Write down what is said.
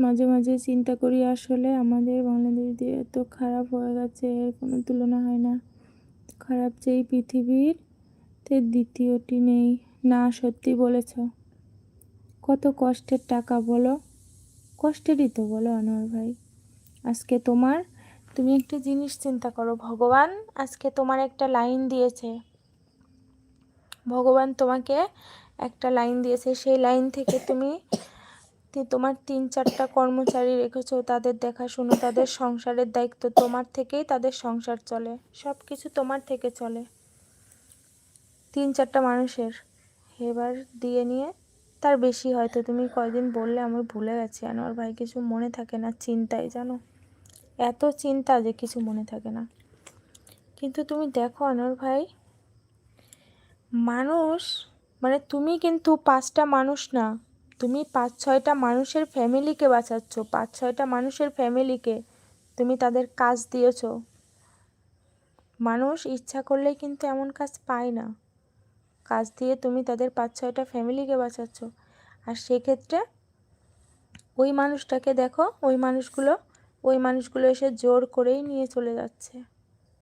মাঝে মাঝে চিন্তা করি আসলে আমাদের বাংলাদেশ দিয়ে এত খারাপ হয়ে গেছে, এর কোনো তুলনা হয় না। খারাপ যে এই পৃথিবীর তে দ্বিতীয়টি নেই। না, সত্যি বলেছ। কত কষ্টের টাকা বলো, কষ্টেরই তো বলো আনোয়ার ভাই। আজকে তুমি একটা জিনিস চিন্তা করো, ভগবান আজকে তোমার একটা লাইন দিয়েছে। ভগবান তোমাকে একটা লাইন দিয়েছে, সেই লাইন থেকে তুমি তোমার 3-4টা কর্মচারী রেখেছো, তাদের দেখাশুনো, তাদের সংসারের দায়িত্ব তোমার থেকেই, তাদের সংসার চলে, সব কিছু তোমার থেকে চলে। 3-4টা মানুষের এবার দিয়ে নিয়ে, তার বেশি হয়তো তুমি কয়দিন বললে আমি ভুলে গেছি আনোয়ার ভাই, কিছু মনে থাকে না চিন্তায়, জানো এত চিন্তা যে কিছু মনে থাকে না। কিন্তু তুমি দেখো আনোয়ার ভাই, মানুষ মানে তুমি কিন্তু 5টা মানুষ না, তুমি 5-6টা মানুষের ফ্যামিলিকে বাঁচাচ্ছ, 5-6টা মানুষের ফ্যামিলিকে তুমি তাদের কাজ দিয়েছো। মানুষ ইচ্ছা করলেই কিন্তু এমন কাজ পায় না, কাজ দিয়ে তুমি তাদের 5-6টা ফ্যামিলিকে বাঁচাচ্ছ। আর সেক্ষেত্রে ওই মানুষটাকে দেখো, ওই মানুষগুলো এসে জোর করেই নিয়ে চলে যাচ্ছে।